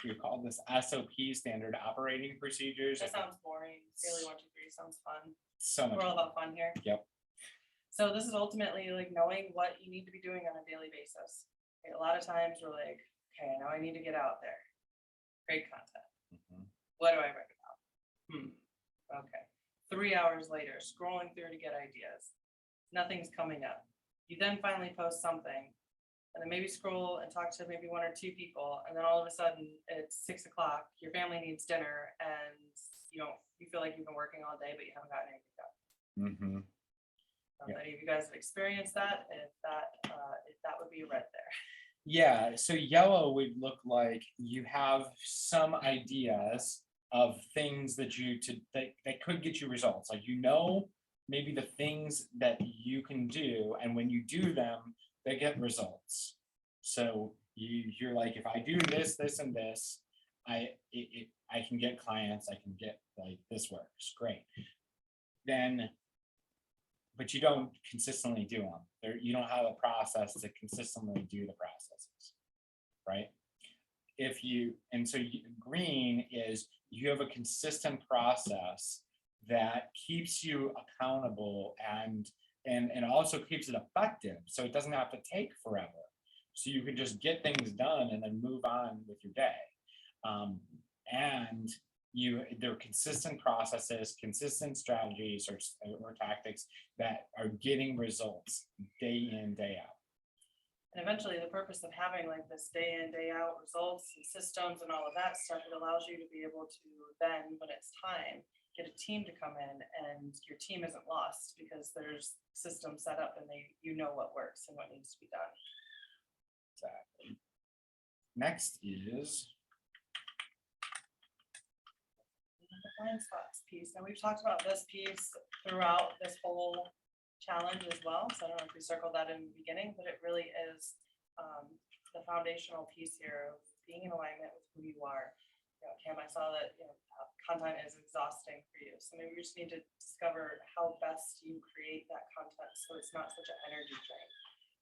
we call this SOP, standard operating procedures. That sounds boring. Really, 1, 2, 3 sounds fun. So much We're all fun. about fun here. Yep. So this is ultimately like knowing what you need to be doing on a daily basis. A lot of times we're like, okay, now I need to get out there. Great content. What do I write about? Okay. 3 hours later, scrolling through to get ideas. Nothing's coming up. You then finally post something, and then maybe scroll and talk to maybe 1 or 2 people, and then all of a sudden it's 6 o'clock. Your family needs dinner, and you feel like you've been working all day, but you haven't gotten anything done. Any of you guys have experienced that? If that would be a red there. Yeah, so yellow would look like you have some ideas of things that that could get you results. Like, maybe the things that you can do, and when you do them, they get results. So you're like, if I do this, this, and this, I can get clients. I can get, like, this works great. Then, but you don't consistently do them. You don't have a process to consistently do the processes, right? Green is you have a consistent process that keeps you accountable and also keeps it effective. So it doesn't have to take forever. So you can just get things done and then move on with your day. And there are consistent processes, consistent strategies or tactics that are getting results day in, day out. And eventually the purpose of having like this day in, day out results and systems and all of that stuff, it allows you to be able to then, when it's time, get a team to come in and your team isn't lost because there's systems set up and you know what works and what needs to be done. Exactly. Next is The blind spots piece. Now we've talked about this piece throughout this whole challenge as well. So I don't know if we circled that in the beginning, but it really is the foundational piece here of being in alignment with who you are. You know, Cam, I saw that content is exhausting for you. So maybe we just need to discover how best you create that content so it's not such an energy drain.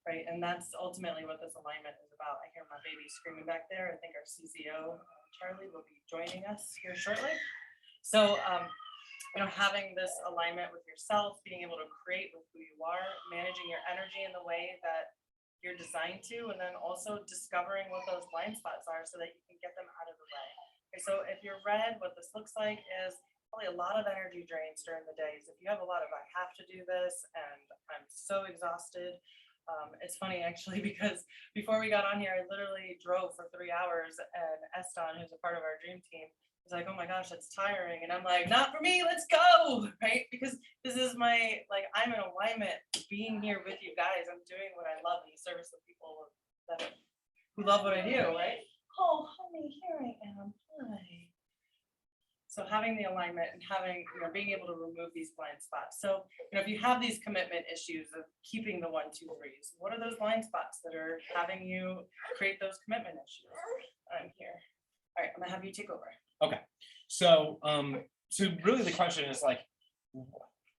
Right. And that's ultimately what this alignment is about. I hear my baby screaming back there. I think our CCO, Charlie, will be joining us here shortly. So, having this alignment with yourself, being able to create with who you are, managing your energy in the way that you're designed to, and then also discovering what those blind spots are so that you can get them out of the way. Okay, so if you're red, what this looks like is probably a lot of energy drains during the days. If you have a lot of, I have to do this and I'm so exhausted. It's funny actually, because before we got on here, I literally drove for 3 hours and Eston, who's a part of our dream team, was like, oh my gosh, it's tiring. And I'm like, not for me, let's go, right? Because this is my, like, I'm in alignment being here with you guys. I'm doing what I love in the service of people who love what I do, right? Oh, honey, here I am, hi. So having the alignment and having, being able to remove these blind spots. So, if you have these commitment issues of keeping the 1, 2, 3s, what are those blind spots that are having you create those commitment issues? I'm here. All right, I'm gonna have you take over. okay. So really the question is like,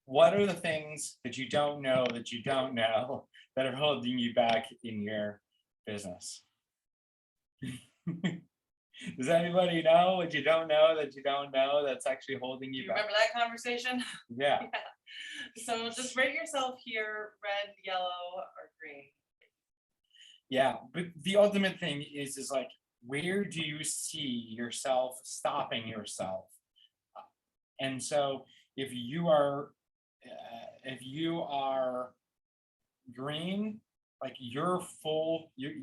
what are the things that you don't know that are holding you back in your business? Does anybody know what you don't know that's actually holding Do you you back? remember that conversation? Yeah. So just rate yourself here, red, yellow, or green. Yeah, but the ultimate thing is like, where do you see yourself stopping yourself? And so if you are green, like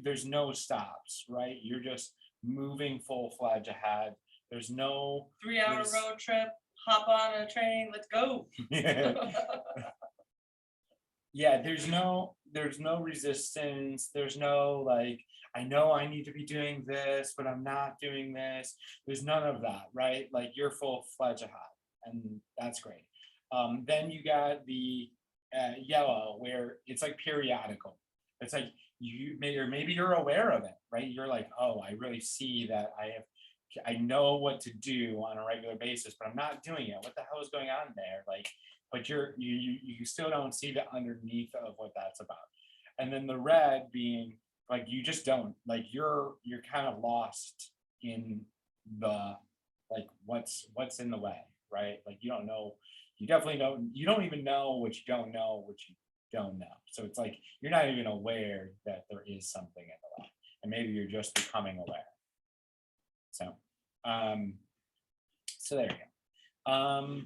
there's no stops, right? You're just moving full-fledged ahead. There's no 3-hour road trip, hop on a train, let's go. Yeah, there's no resistance. There's no like, I know I need to be doing this, but I'm not doing this. There's none of that, right? Like you're full-fledged ahead, and that's great. Then you got the yellow, where it's like periodical. It's like maybe you're aware of it, right? You're like, oh, I really see that I know what to do on a regular basis, but I'm not doing it. What the hell is going on there? Like, but you still don't see the underneath of what that's about. And then the red being like, you just don't, like, you're kind of lost in the, like, what's in the way, right? Like, you don't know, you don't even know what you don't know, So it's like, you're not even aware that there is something in the way, and maybe you're just becoming aware. So, so there you go.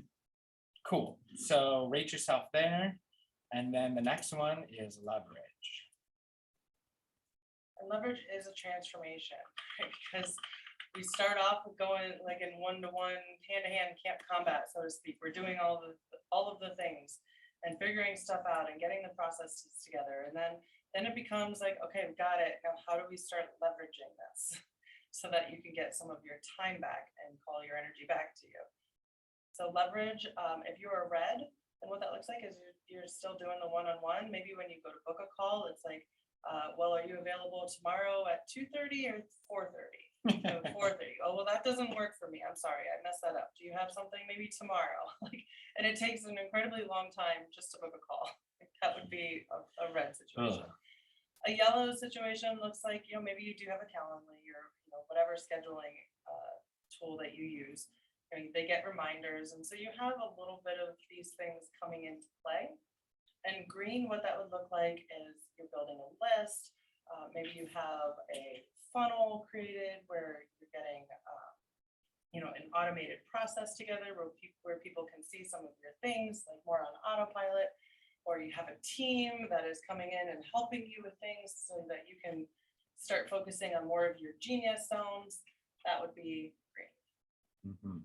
Cool. So rate yourself there. And then the next one is leverage. And leverage is a transformation, right? Because we start off with going like in one-to-one, hand-to-hand camp combat, so to speak. We're doing all of the things and figuring stuff out and getting the processes together. And then it becomes like, okay, we got it. Now, how do we start leveraging this so that you can get some of your time back and call your energy back to you? So leverage, if you are red, then what that looks like is you're still doing the one-on-one. Maybe when you go to book a call, it's like, well, are you available tomorrow at 2:30 or 4:30? No, 4:30. Oh, well, that doesn't work for me. I'm sorry, I messed that up. Do you have something maybe tomorrow? And it takes an incredibly long time just to book a call. That would be a red situation. A yellow situation looks like, maybe you do have a Calendly or whatever scheduling tool that you use. They get reminders, and so you have a little bit of these things coming into play. And green, what that would look like is you're building a list. Maybe you have a funnel created where you're getting an automated process together where people can see some of your things, like more on autopilot, or you have a team that is coming in and helping you with things so that you can start focusing on more of your genius zones, that would be great. Mhm.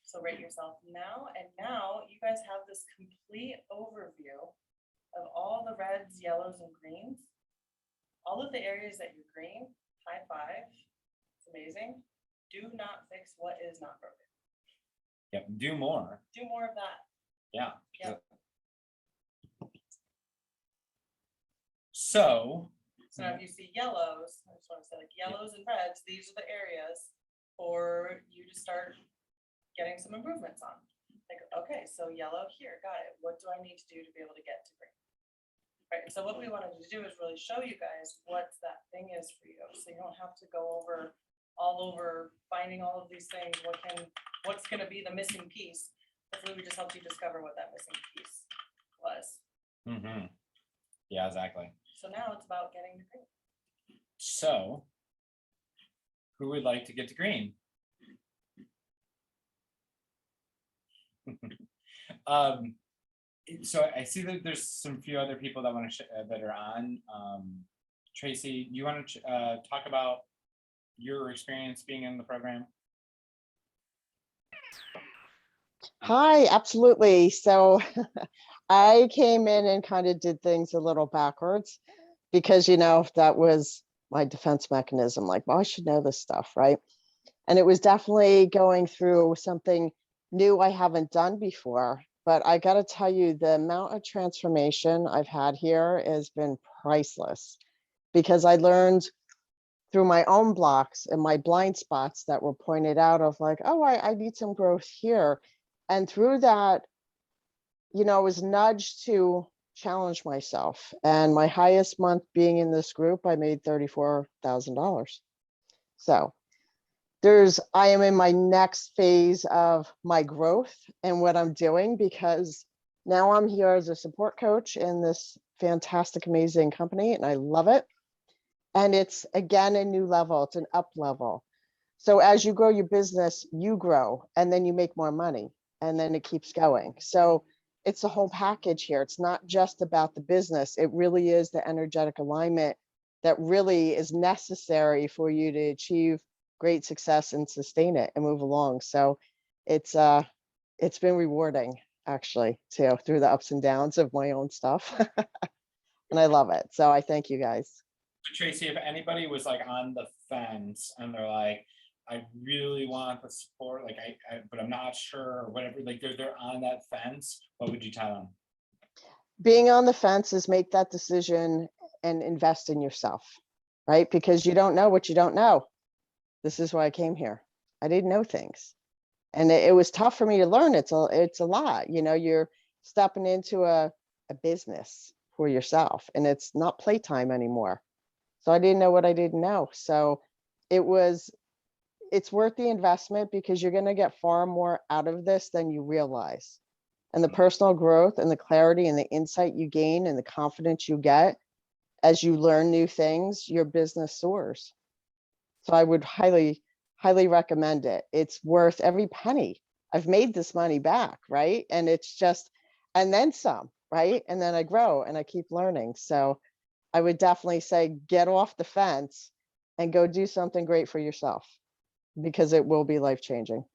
So rate yourself now, and now you guys have this complete overview of all the reds, yellows, and greens. All of the areas that you're green, high five, it's amazing. Do not fix what is not broken. Yep, do more. Do more of that. Yeah. Yep. So, So now if you see yellows, I just want to say like yellows and reds, these are the areas for you to start getting some improvements on. Like, okay, so yellow here, got it. What do I need to do to be able to get to green? Right, and so what we wanted to do is really show you guys what that thing is for you. So you don't have to go all over finding all of these things. What's gonna be the missing piece? Hopefully we just helped you discover what that missing piece was. mhm. Yeah, exactly. So now it's about getting to green. So, who would like to get to green? So I see that there's some few other people that want to that are on. Tracy, you want to talk about your experience being in the program? Hi, absolutely. So I came in and kind of did things a little backwards because, that was my defense mechanism. Like, well, I should know this stuff, right? And it was definitely going through something new I haven't done before. But I got to tell you, the amount of transformation I've had here has been priceless because I learned through my own blocks and my blind spots that were pointed out of like, oh, I need some growth here. And through that, I was nudged to challenge myself. And my highest month being in this group, I made $34,000. So I am in my next phase of my growth and what I'm doing because now I'm here as a support coach in this fantastic, amazing company, and I love it. And it's, again, a new level. It's an up level. So as you grow your business, you grow, and then you make more money, and then it keeps going. So it's a whole package here. It's not just about the business. It really is the energetic alignment that really is necessary for you to achieve great success and sustain it and move along. So it's been rewarding, actually, too, through the ups and downs of my own stuff. And I love it. So I thank you guys. Tracy, if anybody was like on the fence and they're like, I really want the support, like but I'm not sure, or whatever, like they're on that fence, what would you tell them? Being on the fence is make that decision and invest in yourself, right? Because you don't know what you don't know. This is why I came here. I didn't know things. And it was tough for me to learn. It's a lot, you're stepping into a business for yourself, and it's not playtime anymore. So I didn't know what I didn't know. So it's worth the investment because you're going to get far more out of this than you realize. And the personal growth and the clarity and the insight you gain and the confidence you get as you learn new things, your business soars. So I would highly, highly recommend it. It's worth every penny. I've made this money back, right? And it's just, and then some, right? And then I grow and I keep learning. So I would definitely say, get off the fence and go do something great for yourself, because it will be life-changing.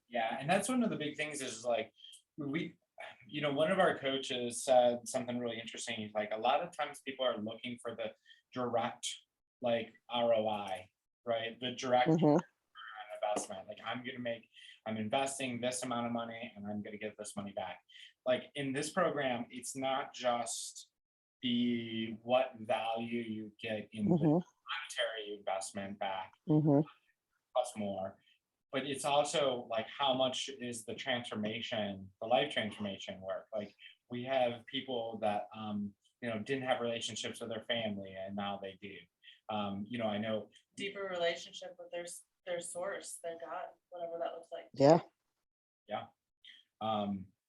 Yeah, and that's one of the big things is like one of our coaches said something really interesting. He's like, a lot of times people are looking for the direct like ROI, right? The direct investment. Like I'm investing this amount of money and I'm going to get this money back. Like in this program, it's not just what value you get in the monetary investment back plus more, but it's also like how much is the life transformation work. Like we have people that didn't have relationships with their family and now they do. I know Deeper relationship with their source, their God, whatever that looks like. Yeah.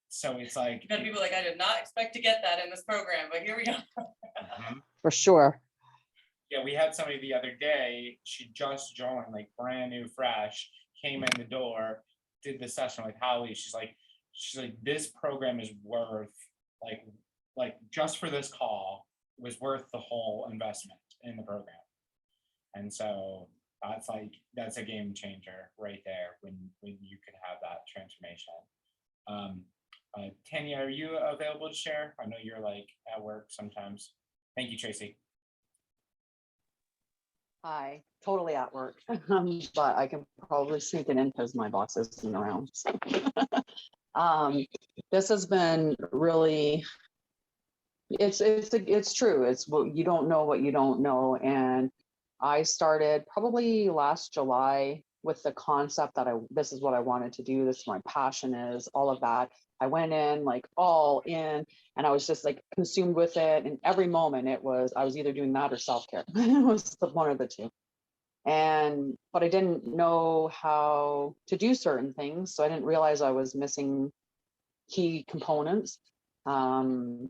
So it's like You got people like, I did not expect to get that in this program, but here we go. For sure. Yeah, we had somebody the other day, she just joined, like brand new, fresh, came in the door, did the session with Holly. She's like, this program is worth like just for this call was worth the whole investment in the program. And so that's a game changer right there when you can have that transformation. Tanya, are you available to share? I know you're like at work sometimes. Thank you, Tracy. Hi, totally at work, but I can probably sneak it in because my boss isn't around. So. This has been really, it's true. It's what you don't know what you don't know. And I started probably last July with the concept that this is what I wanted to do. This is my passion is, all of that. I went in like all in and I was just like consumed with it. And every moment I was either doing that or self-care. It was one of the two. But I didn't know how to do certain things. So I didn't realize I was missing key components. But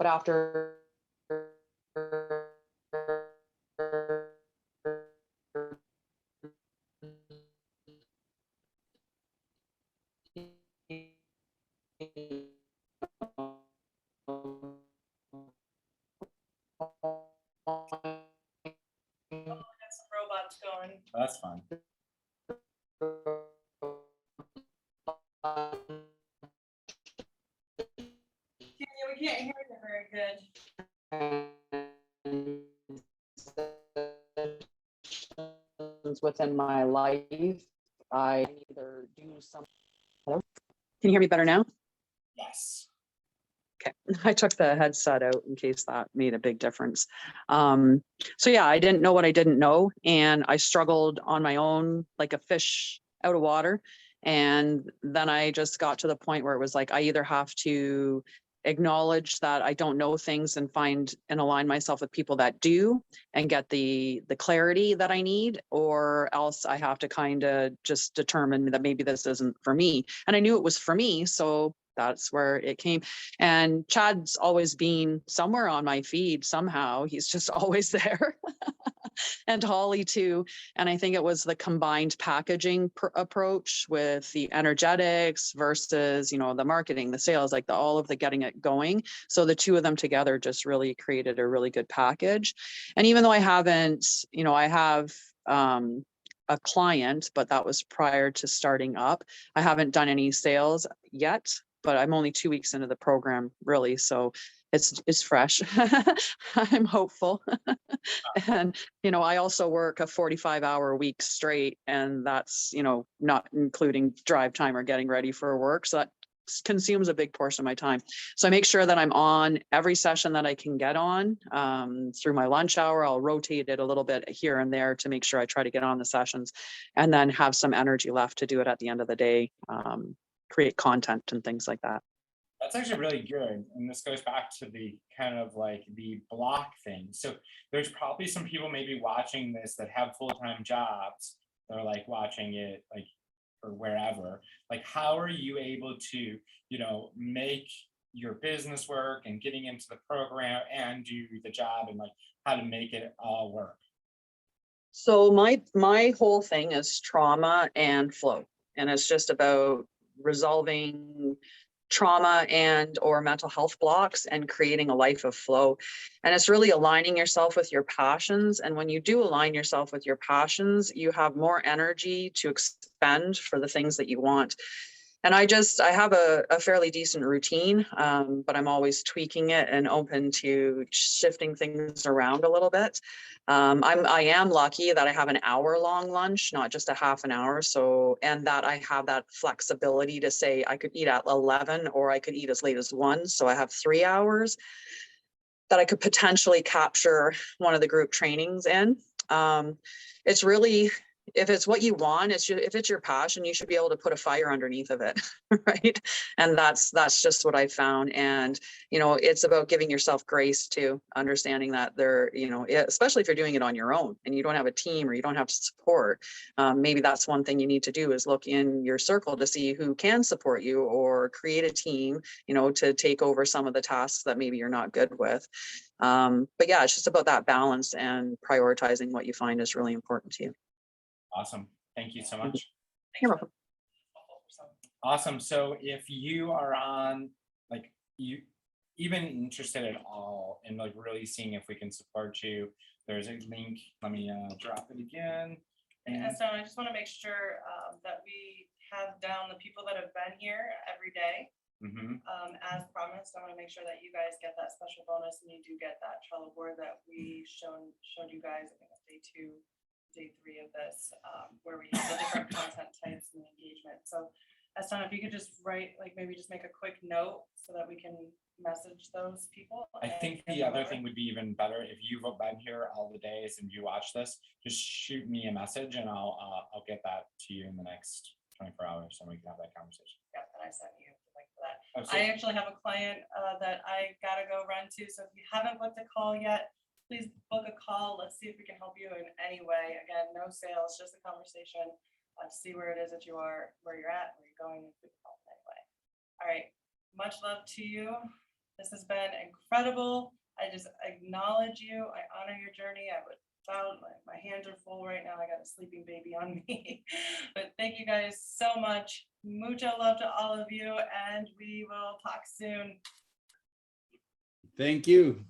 after Got some robots going. That's fun. We can't hear you very good. within my life, I either do some. Hello? Can you hear me better now? Yes. Okay, I took the headset out in case that made a big difference. So yeah, I didn't know what I didn't know, and I struggled on my own like a fish out of water. And then I just got to the point where it was like I either have to acknowledge that I don't know things and find and align myself with people that do and get the clarity that I need, or else I have to kind of just determine that maybe this isn't for me. And I knew it was for me, so that's where it came. And Chad's always been somewhere on my feed somehow. He's just always there. And Holly too. And I think it was the combined packaging approach with the energetics versus, the marketing, the sales, like all of the getting it going. So the two of them together just really created a really good package. And even though I haven't, I have a client, but that was prior to starting up. I haven't done any sales yet, but I'm only 2 weeks into the program, really. So it's fresh. I'm hopeful. And, I also work a 45-hour week straight, and that's, not including drive time or getting ready for work. So that consumes a big portion of my time. So I make sure that I'm on every session that I can get on through my lunch hour. I'll rotate it a little bit here and there to make sure I try to get on the sessions and then have some energy left to do it at the end of the day, create content and things like that. That's actually really good. And this goes back to the kind of like the block thing. So there's probably some people maybe watching this that have full-time jobs. They're like watching it like or wherever. Like, how are you able to, make your business work and getting into the program and do the job, and like how to make it all work? So my whole thing is trauma and flow. And it's just about resolving trauma and or mental health blocks and creating a life of flow. And it's really aligning yourself with your passions. And when you do align yourself with your passions, you have more energy to expend for the things that you want. And I have a fairly decent routine, but I'm always tweaking it and open to shifting things around a little bit. I am lucky that I have an hour-long lunch, not just a half an hour. So, and that I have that flexibility to say I could eat at 11 or I could eat as late as 1. So I have 3 hours that I could potentially capture one of the group trainings in. It's really if it's what you want, if it's your passion, you should be able to put a fire underneath of it, right? And that's just what I found. And, you know, it's about giving yourself grace too, understanding that especially if you're doing it on your own and you don't have a team or you don't have support, maybe that's one thing you need to do is look in your circle to see who can support you or create a team, you know, to take over some of the tasks that maybe you're not good with. But yeah, it's just about that balance and prioritizing what you find is really important to you. Awesome. Thank you so much. You're welcome. Awesome. So if you are on, like, you even interested at all in like really seeing if we can support you, there's a link. Let me drop it again. And so I just want to make sure that we have down the people that have been here every day. As promised, I want to make sure that you guys get that special bonus and you do get that Trello board that we showed you guys. I think it's day 2, day 3 of this, where we have the different content types and engagement. So Eston, if you could just write, like maybe just make a quick note so that we can message those people. I think the other thing would be even better if you've been here all the days and you watch this, just shoot me a message and I'll get that to you in the next 24 hours and we can have that conversation. Yeah, and I sent you the link for that. Absolutely. I actually have a client that I gotta go run to. So if you haven't booked a call yet, please book a call. Let's see if we can help you in any way. Again, no sales, just a conversation. See where it is that you are, where you're at, where you're going, if we can help in any way. All right, much love to you. This has been incredible. I just acknowledge you. I honor your journey. I would sound like my hands are full right now. I got a sleeping baby on me. But thank you guys so much. Mucho love to all of you, and we will talk soon. Thank you.